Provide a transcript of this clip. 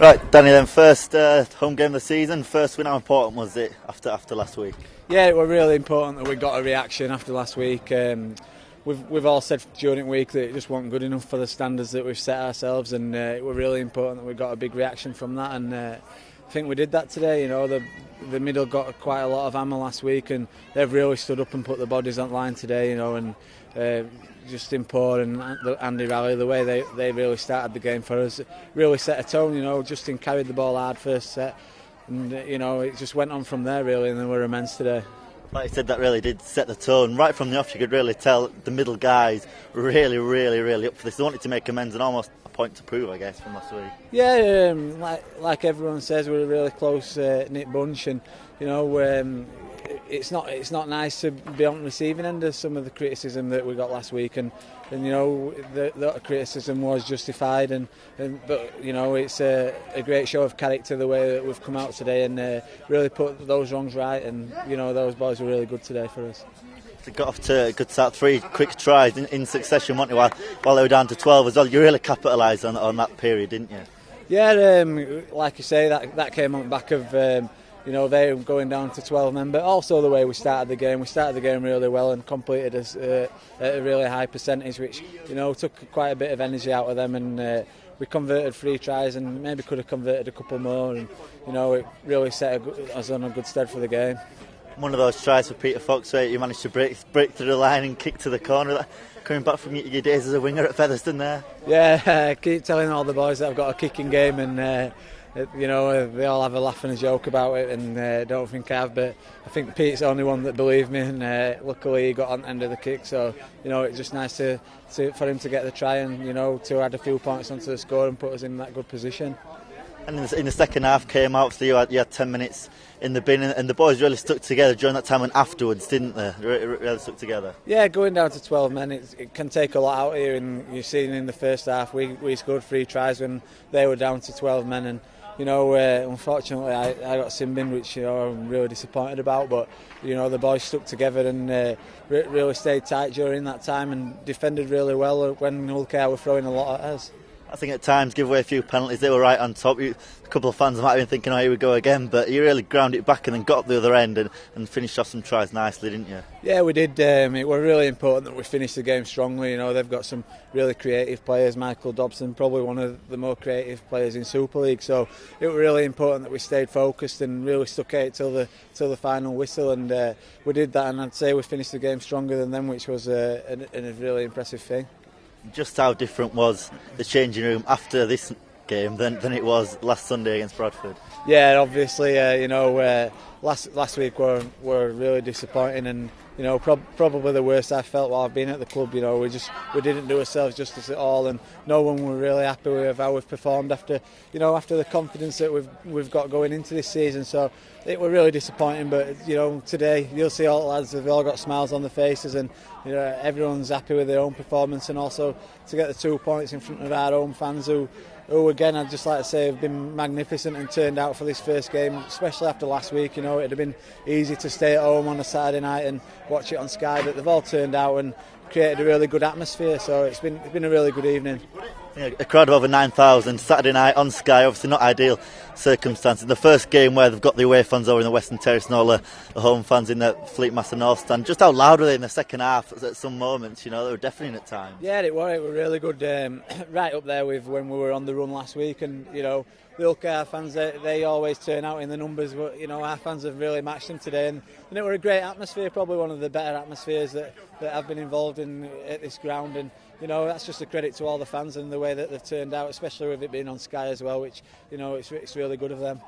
Right, Danny, then first home game of the season, first win. How important was it after last week? Yeah, it was really important that we got a reaction after last week. We've all said during the week that it just wasn't good enough for the standards that we've set ourselves, and it was really important that we got a big reaction from that. And I think we did that today. You know, the middle got quite a lot of hammer last week, and they've really stood up and put the bodies on line today. You know, and just important. Andy Raleigh, the way they really started the game for us, really set a tone. You know, Justin carried the ball hard first set, and you know it just went on from there really, and they were immense today. Like you said, that really did set the tone. Right from the off, you could really tell the middle guys were really up for this. They wanted to make amends and almost a point to prove, I guess, from last week. Yeah, like everyone says, we're a really close knit bunch, and you know it's not nice to be on the receiving end of some of the criticism that we got last week, and you know the criticism was justified, but you know it's a great show of character the way that we've come out today and really put those wrongs right, and you know those boys were really good today for us. They got off to a good start, 3 quick tries in succession, weren't you, while they were down to 12 as well. You really capitalised on that period, didn't you? Yeah, like you say, that came on the back of you know, they were going down to 12 men, but also the way we started the game. We started the game really well and completed us at a really high percentage, which, you know, took quite a bit of energy out of them, and we converted 3 tries and maybe could have converted a couple more, and, you know, it really set us on a good stead for the game. One of those tries for Peter Fox where you managed to break through the line and kick to the corner. Coming back from your days as a winger at Featherstone there. Yeah, I keep telling all the boys that I've got a kicking game, and you know, they all have a laugh and a joke about it, and don't think I have, but I think Pete's the only one that believed me, and luckily he got on the end of the kick, so you know it's just nice for him to get the try and you know to add a few points onto the score and put us in that good position. And in the second half came out, so you had 10 minutes in the bin, and the boys really stuck together during that time and afterwards, didn't they? Really stuck together. Yeah, going down to 12 men, it can take a lot out here, and you've seen in the first half we scored 3 tries when they were down to 12 men, and you know, unfortunately I got sin-binned, which you know I'm really disappointed about, but you know the boys stuck together and really stayed tight during that time and defended really well when Wildcats were throwing a lot at us. I think at times give away a few penalties. They were right on top. A couple of fans might have been thinking, oh, here we go again, but you really ground it back and then got up the other end and finished off some tries nicely, didn't you? Yeah, we did. It was really important that we finished the game strongly. You know, they've got some really creative players. Michael Dobson, probably one of the more creative players in Super League. So it was really important that we stayed focused and really stuck at it till the final whistle. And we did that, and I'd say we finished the game stronger than them, which was a really impressive thing. Just how different was the changing room after this game than it was last Sunday against Bradford? Yeah, obviously, you know, last week were really disappointing, and you know, probably the worst I felt while I've been at the club. You know, we didn't do ourselves justice at all, and no one were really happy with how we've performed after the confidence that we've got going into this season. So it was really disappointing. But you know, today you'll see all the lads have all got smiles on their faces, and you know, everyone's happy with their own performance, and also to get the 2 points in front of our own fans who again, I'd just like to say have been magnificent and turned out for this first game, especially after last week. You know, it'd have been easy to stay at home on a Saturday night and watch it on Sky, but they've all turned out and created a really good atmosphere, so it's been a really good evening. Yeah, a crowd of over 9,000 Saturday night on Sky, obviously not ideal circumstances. The first game where they've got the away fans over in the Western Terrace and all the home fans in the Fleet Master North stand. Just how loud were they in the second half at some moments? You know, they were deafening at times. Yeah, it were really good, right up there with when we were on the run last week, and you know the Wildcats fans, they always turn out in the numbers, but you know our fans have really matched them today, and it was a great atmosphere, probably one of the better atmospheres that I've been involved in at this ground, and you know that's just a credit to all the fans and the way that they've turned out, especially with it being on Sky as well, which you know it's really good of them.